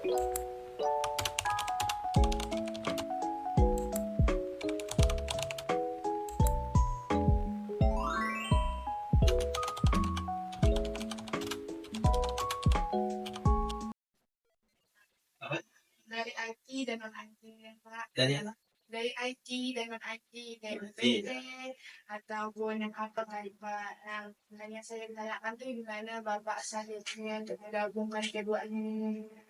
Apa? Dari IT dan non IT Pak. Dari apa? Dari IT dan non IT dari IT, PT ataupun yang apa kali Pak. Nah, hanya saya tanyakan tuh gimana Bapak selanjutnya untuk menggabungkan keduanya.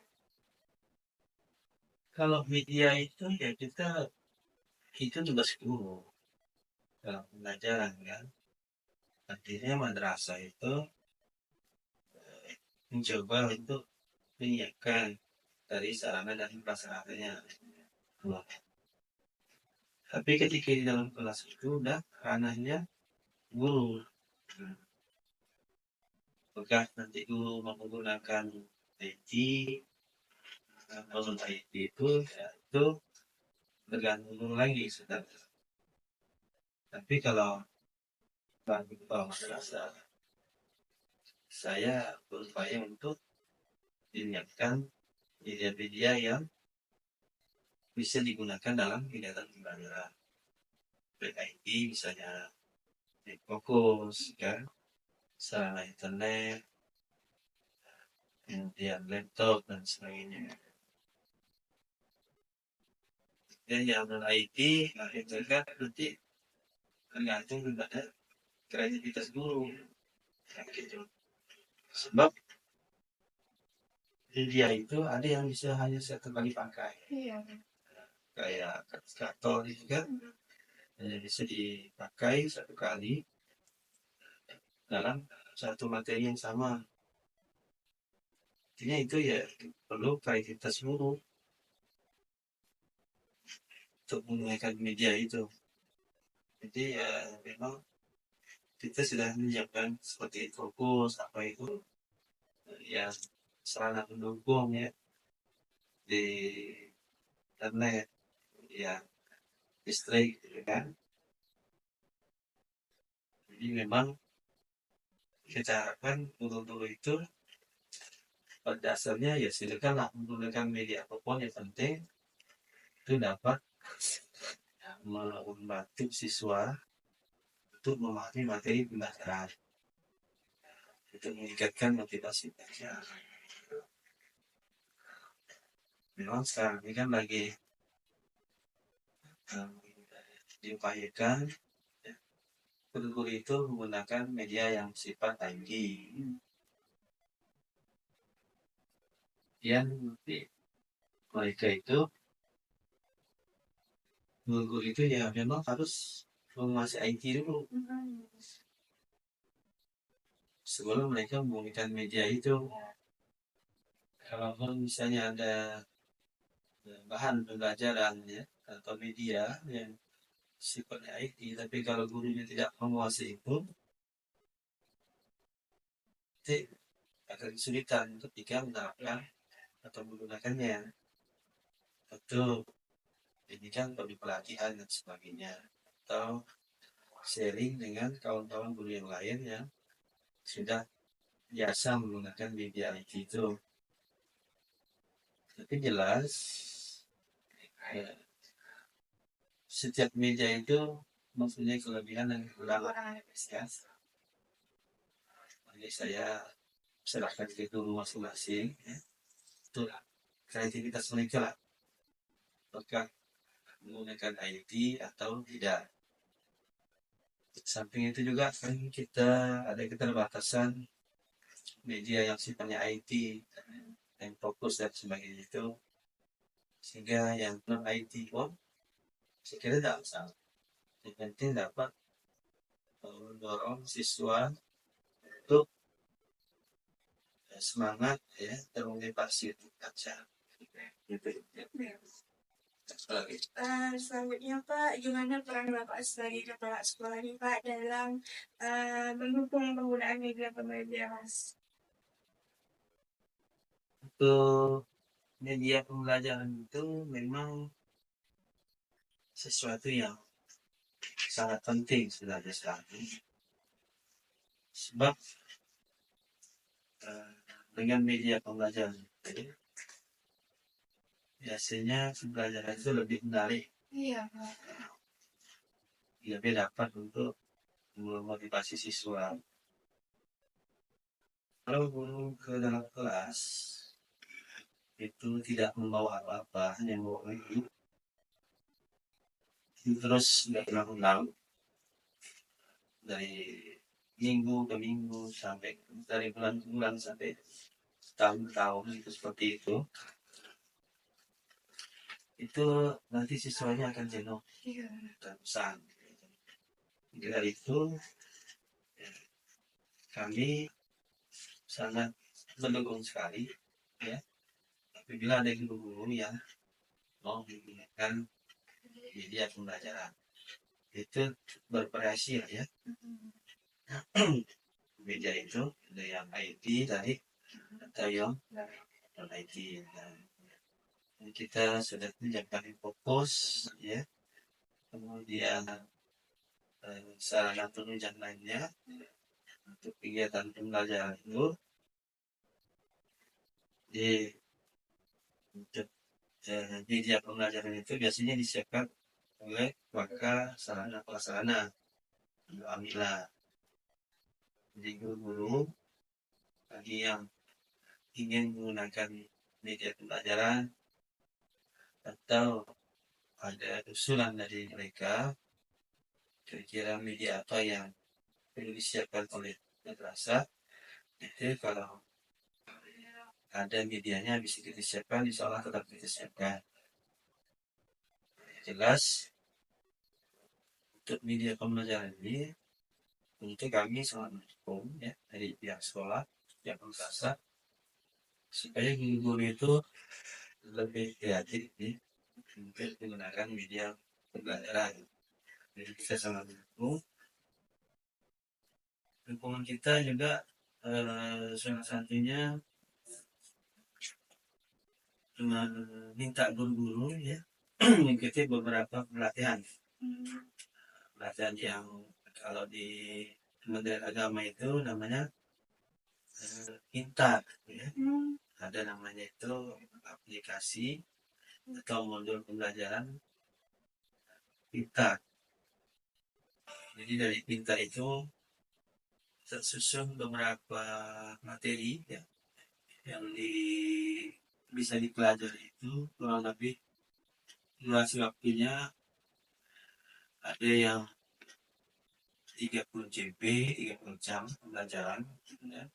Kalau media itu ya kita itu tugas guru dalam pembelajaran kan. Artinya madrasah itu mencoba untuk menyiapkan dari sarana dan prasarananya. Nah, tapi ketika di dalam kelas itu udah ranahnya guru. Nah, apakah nanti guru menggunakan IT atau non IT itu ya itu tergantung guru lagi sebenarnya. Tapi kalau bagi kepala madrasah, saya berupaya untuk menyiapkan media-media yang bisa digunakan dalam kegiatan pembelajaran. Baik IT misalnya fokus kan, sarana internet, kemudian laptop dan sebagainya. Dan yang non IT, nah itu kan nanti tergantung kepada kreativitas guru. Ya, gitu. Sebab media itu ada yang bisa hanya satu kali pakai. Iya. Kayak kalkulator itu kan hanya bisa dipakai satu kali dalam satu materi yang sama. Artinya itu ya perlu kreativitas guru untuk menggunakan media itu. Jadi ya memang kita sudah menyiapkan seperti fokus apa itu ya sarana pendukung ya di internet ya listrik gitu kan. Jadi memang kita harapkan guru-guru itu pada dasarnya ya silakanlah menggunakan media apapun yang penting itu dapat membantu siswa untuk memahami materi pembelajaran, untuk meningkatkan motivasi belajar. Memang sekarang ini kan lagi diupayakan ya, guru-guru itu menggunakan media yang sifat IT yang mereka itu guru-guru itu ya memang harus menguasai IT dulu sebelum mereka menggunakan media itu. Kalau misalnya ada bahan pembelajaran ya atau media yang sifatnya IT, tapi kalau gurunya tidak menguasai itu, nanti akan kesulitan ketika menerapkan atau menggunakannya. Betul, ini kan perlu pelatihan dan sebagainya, atau sharing dengan kawan-kawan guru yang lain yang sudah biasa menggunakan media IT itu. Tapi jelas, ya, setiap media itu mempunyai kelebihan dan kekurangan. Ya. Jadi saya serahkan ke guru masing-masing. Ya. Itu kreativitas mereka lah. Apakah menggunakan IT atau tidak. Samping itu juga kan kita ada keterbatasan media yang sifatnya IT, yang fokus dan sebagainya itu, sehingga yang non IT pun saya kira tidak masalah. Yang penting dapat mendorong siswa untuk semangat ya termotivasi untuk baca. Gitu. Selanjutnya Pak, gimana peran Bapak sebagai kepala sekolah ini Pak dalam mendukung penggunaan media pembelajaran? Untuk media pembelajaran itu memang sesuatu yang sangat penting sebenarnya sekarang. Sebab dengan media pembelajaran itu biasanya pembelajaran itu lebih menarik, Iya, Pak. lebih dapat untuk memotivasi siswa. Kalau guru ke dalam kelas itu tidak membawa apa-apa, hanya membawa itu terus berulang-ulang dari minggu ke minggu sampai dari bulan ke bulan sampai tahun-tahun itu seperti itu nanti siswanya akan jenuh Iya. dan bosan. Dari itu kami sangat mendukung sekali ya apabila ada guru-guru yang mau menggunakan media pembelajaran itu bervariasi lah ya. Media itu ada yang IT dari atau yang non IT. Nah, kita sudah menyiapkan fokus ya, kemudian sarana penunjang lainnya untuk kegiatan pembelajaran itu di untuk media pembelajaran itu biasanya disiapkan oleh maka sarana prasarana alhamdulillah. Jadi guru-guru bagi yang ingin menggunakan media pembelajaran atau ada usulan dari mereka kira-kira media apa yang perlu disiapkan oleh madrasah, itu kalau ada medianya bisa kita siapkan, insya Allah tetap kita siapkan. Jelas untuk media pembelajaran ini untuk kami sangat mendukung ya dari pihak sekolah, pihak madrasah supaya guru-guru itu lebih kreatif ya, untuk menggunakan media pembelajaran. Jadi kita sangat mendukung. Dukungan kita juga salah satunya minta guru-guru ya mengikuti beberapa pelatihan yang kalau di Kementerian Agama itu namanya Pintar ya. Ada namanya itu aplikasi atau modul pembelajaran Pintar. Jadi dari Pintar itu tersusun beberapa materi ya, yang bisa dipelajari itu kurang lebih durasi waktunya ada yang 30 JB, 30 jam pembelajaran ya.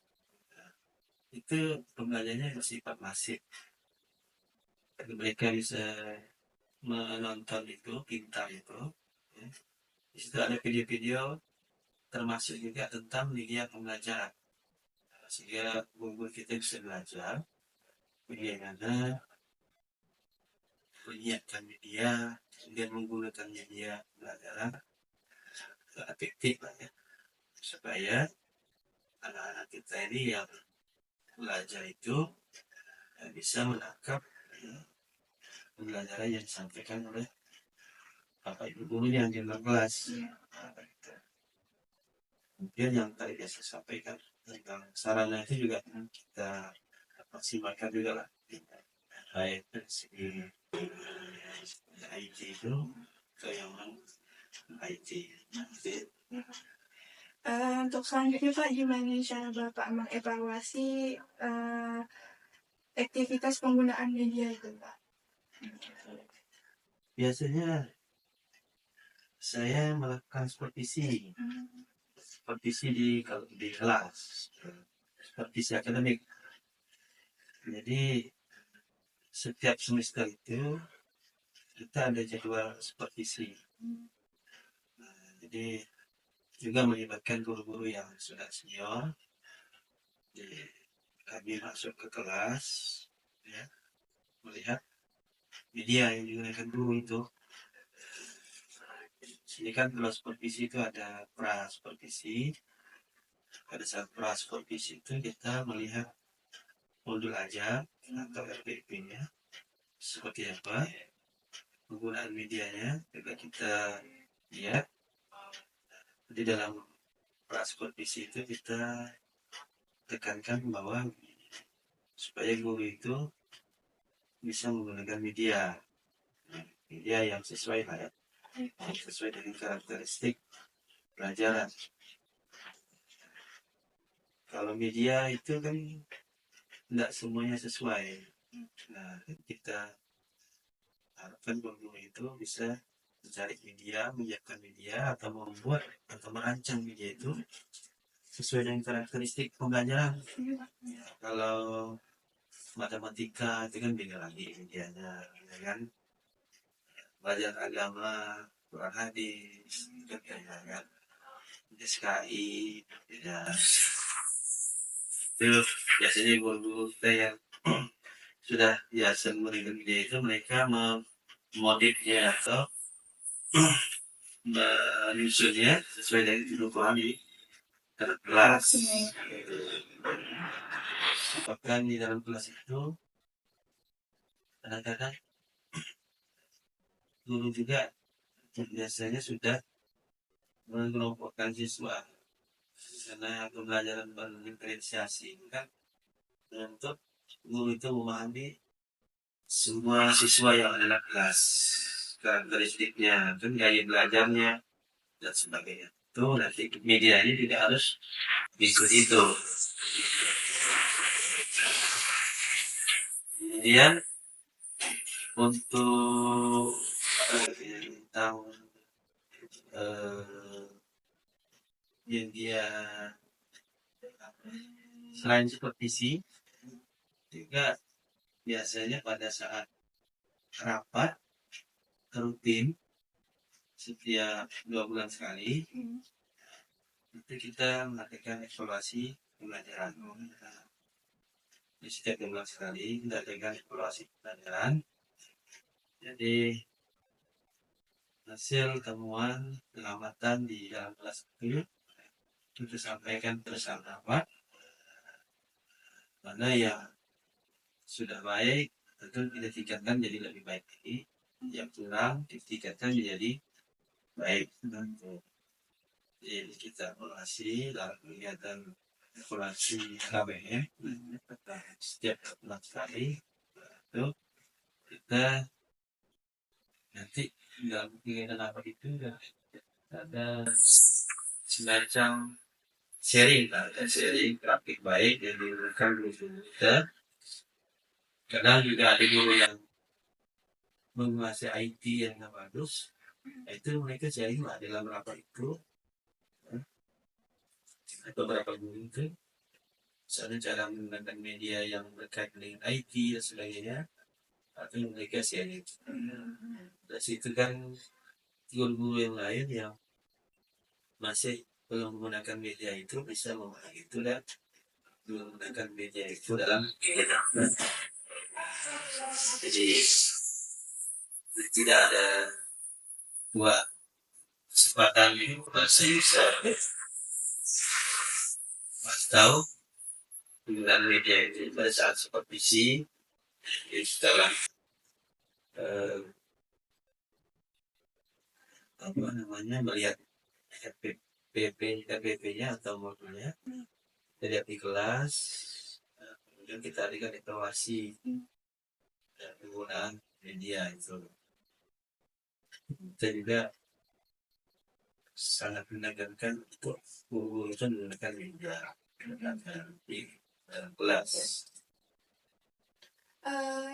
Itu pembelajarannya bersifat masif. Jadi mereka bisa menonton itu, Pintar itu ya. Di situ ada video-video termasuk juga tentang media pembelajaran sehingga guru kita bisa belajar bagaimana menyiapkan media kemudian menggunakan media pembelajaran efektif ya, supaya anak-anak kita ini yang belajar itu bisa menangkap pembelajaran yang disampaikan oleh bapak ibu guru yang di kelas. Kemudian yang tadi saya sampaikan tentang sarana itu juga kita maksimalkan juga lah, baik dari segi IT itu ke yang IT. Untuk selanjutnya Pak, gimana cara Bapak mengevaluasi aktivitas penggunaan media itu Pak? Biasanya saya melakukan supervisi kalau di kelas, supervisi akademik. Jadi setiap semester itu kita ada jadwal supervisi. Jadi juga melibatkan guru-guru yang sudah senior. Jadi kami masuk ke kelas ya, melihat media yang digunakan guru itu. Sini kan kalau supervisi itu ada pra supervisi. Pada saat pra supervisi itu kita melihat modul ajar atau RPP-nya seperti apa, penggunaan medianya juga kita lihat. Di dalam pra supervisi itu kita tekankan bahwa supaya guru itu bisa menggunakan media yang sesuai lah ya, sesuai dengan karakteristik pelajaran. Kalau media itu kan tidak semuanya sesuai. Nah, kita harapkan guru itu bisa mencari media, menyiapkan media, atau membuat atau merancang media itu sesuai dengan karakteristik pembelajaran. Kalau matematika itu kan beda lagi medianya, ya kan? Belajar agama, Quran hadis, itu beda kan? SKI, ya. Itu biasanya guru-guru kita yang sudah biasa memberikan media itu, mereka memodifnya atau menyusunnya sesuai dengan kebutuhan di kelas. Bahkan di dalam kelas itu kadang-kadang guru juga biasanya sudah mengelompokkan siswa, karena pembelajaran berdiferensiasi kan untuk guru itu memahami semua siswa yang ada dalam kelas, karakteristiknya, kan gaya belajarnya dan sebagainya. Itu nanti media ini tidak harus ikut itu. Kemudian untuk tentang media selain supervisi juga biasanya pada saat rapat rutin setiap 2 bulan sekali itu kita melakukan evaluasi pembelajaran. Di setiap 2 bulan sekali kita lakukan evaluasi pembelajaran. Jadi hasil temuan pengamatan di dalam kelas itu kita sampaikan bersama rapat, mana yang sudah baik tentu kita tingkatkan jadi lebih baik lagi, yang kurang ditingkatkan menjadi baik. Jadi kita evaluasi dalam kegiatan evaluasi KBM setiap bulan sekali, itu kita nanti dalam kegiatan apa itu ada semacam sharing praktik baik yang dilakukan guru kita. Kadang juga ada guru yang menguasai IT yang bagus, itu mereka sharing lah dalam rapat itu. Beberapa guru itu misalnya cara menggunakan media yang berkait dengan IT dan sebagainya, atau mereka sharing. Dari situ kan guru-guru yang lain yang masih belum menggunakan media itu bisa memahami itu dan menggunakan media itu dalam kegiatan. Jadi tidak ada dua kesempatan itu masih bisa tahu penggunaan media itu pada saat supervisi setelah melihat RPP-nya atau modulnya, kita lihat di kelas, kemudian kita adakan evaluasi penggunaan media itu. Kita juga sangat menekankan untuk guru itu menggunakan media di dalam kelas.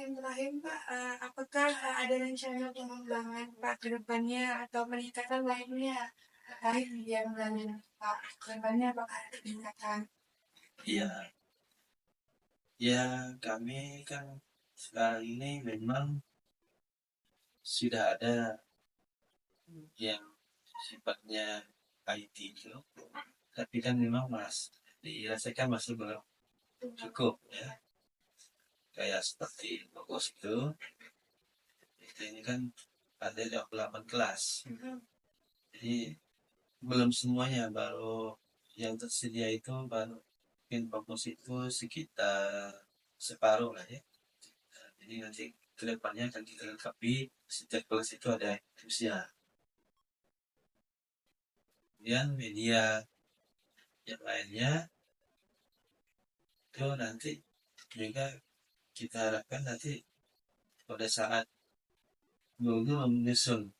Yang terakhir Pak, apakah ada rencana pengembangan Pak ke depannya atau peningkatan lainnya terkait media pembelajaran Pak? Ke depannya apakah ada peningkatan? Ya kami kan sekarang ini memang sudah ada yang sifatnya IT itu, tapi kan memang dirasakan masih belum cukup ya. Kayak seperti fokus itu ini kan ada 28 kelas, jadi belum semuanya, baru yang tersedia itu baru mungkin fokus itu sekitar separuh lah ya. Jadi nanti kedepannya akan kita lengkapi, setiap kelas itu ada fungsinya. Kemudian media yang lainnya itu nanti juga kita harapkan nanti pada saat guru menyusun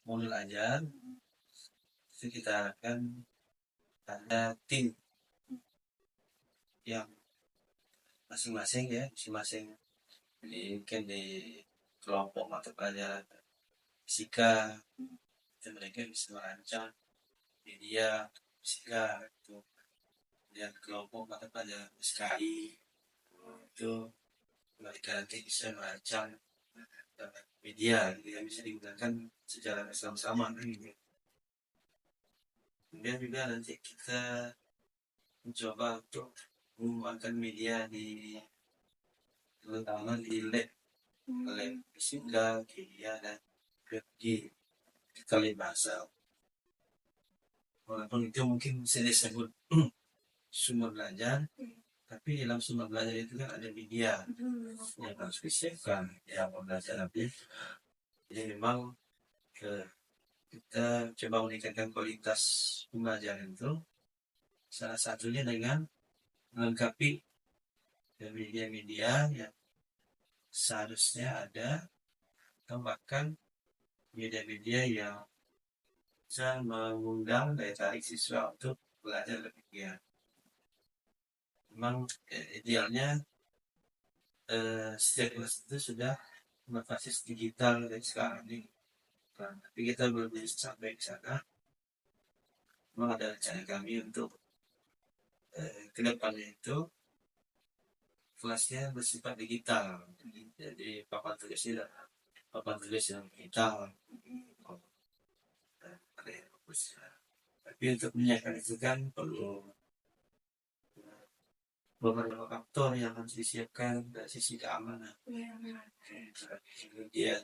modul ajar, itu kita akan ada tim yang masing-masing ya, masing-masing mungkin di kelompok mata pelajaran fisika, itu mereka bisa merancang media fisika itu, dan kelompok mata pelajaran SKI itu mereka nanti bisa merancang media yang bisa digunakan secara bersama-sama gitu. Kemudian juga nanti kita mencoba untuk mengembangkan media terutama di lab fisika, kimia, dan biologi kita bahasa. Walaupun itu mungkin bisa disebut sumber belajar, tapi dalam sumber belajar itu kan ada media yang harus disiapkan yang belajar lebih. Jadi memang kita coba meningkatkan kualitas pembelajaran itu salah satunya dengan melengkapi media-media yang seharusnya ada, atau bahkan media-media yang bisa mengundang daya tarik siswa untuk belajar lebih giat. Memang idealnya setiap kelas itu sudah berbasis digital dari sekarang ini. Nah, tapi kita belum bisa sampai ke sana. Memang ada rencana kami untuk ke depannya itu kelasnya bersifat digital. Jadi papan tulis yang digital. Tapi untuk menyiapkan itu kan perlu beberapa faktor yang harus disiapkan dari sisi keamanan, kemudian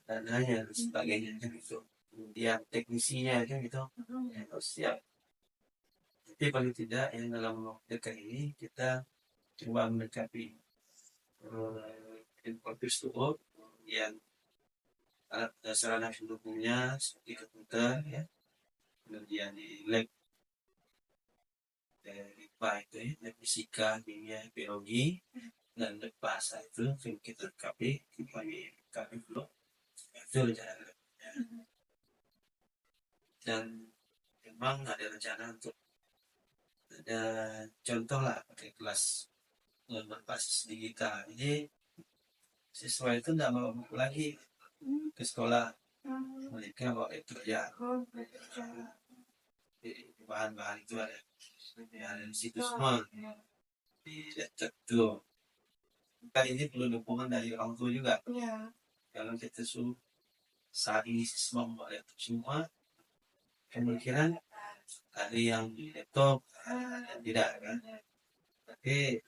dananya dan sebagainya kan itu, kemudian teknisinya kan gitu harus siap. Tapi paling tidak yang dalam waktu dekat ini kita coba mendekati infocus tool yang alat sarana pendukungnya seperti komputer ya, kemudian di lab IPA itu ya, lab fisika, kimia, biologi, dan lab bahasa itu yang kita lengkapi kami belum itu rencana ya. Dan memang ada rencana untuk ada contoh lah pakai kelas berbasis digital. Jadi siswa itu tidak mau lagi ke sekolah, mereka bawa itu ya bahan-bahan itu ada di situ semua di laptop itu. Kan ini perlu dukungan dari orang tua juga. Kalau kita suruh saat ini siswa membawa laptop semua, kemungkinan ada yang di laptop dan tidak kan. Tapi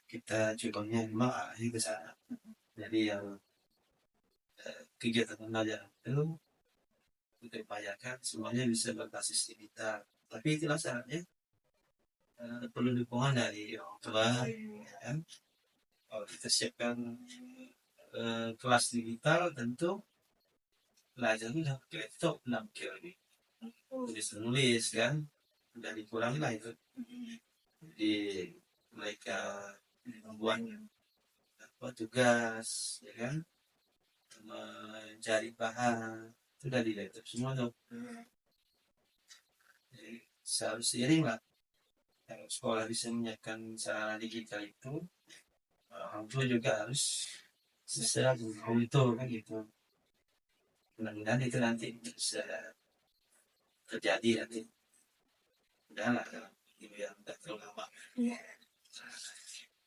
kita cobanya memang arahnya ke sana. Jadi yang kegiatan belajar itu kita upayakan semuanya bisa berbasis digital. Tapi itulah syaratnya perlu dukungan dari orang tua kan. Kalau kita siapkan kelas digital tentu belajarnya udah pakai laptop, udah pakai lebih tulis kan, udah dikurangi lah itu. Jadi mereka membuat tugas ya kan, mencari bahan itu dari laptop semua tuh. Jadi seharus seiring lah. Kalau sekolah bisa menyiapkan sarana digital itu, orang tua juga harus sesuai dengan itu kan gitu. Mudah-mudahan itu nanti bisa terjadi nanti. Udah lah, itu yang tidak terlalu lama.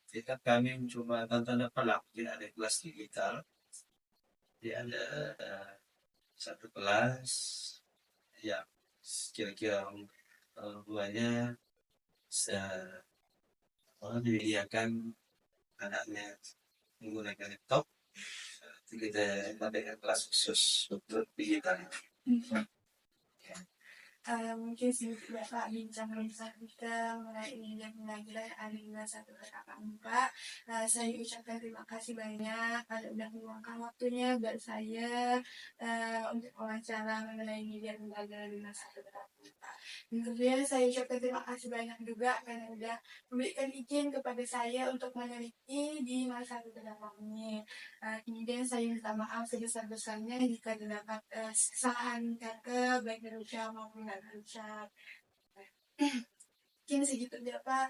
Kita kami mencoba tanda pelak, tidak ada kelas digital. Dia ada satu kelas yang kira-kira duanya bisa menyediakan anaknya menggunakan laptop. Kita adakan kelas khusus untuk digital. mungkin sedikit Bapak bincang-bincang kita mengenai yang pelajaran Alina 1/4. Saya ucapkan terima kasih banyak karena udah meluangkan waktunya buat saya untuk wawancara mengenai yang pelajaran Alina 1/4. Dan kemudian saya ucapkan terima kasih banyak juga karena udah memberikan izin kepada saya untuk meneliti di masa terdampak ini. Kemudian saya minta maaf sebesar-besarnya jika terdapat kesalahan kata baik dari ucap maupun nggak berucap. Mungkin segitu aja Pak.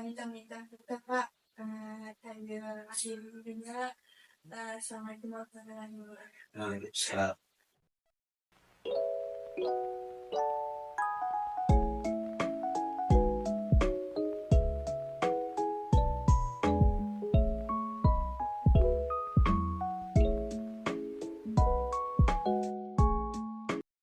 Minta kita Pak. Saya akhir juga. Assalamualaikum warahmatullahi wabarakatuh. Nah,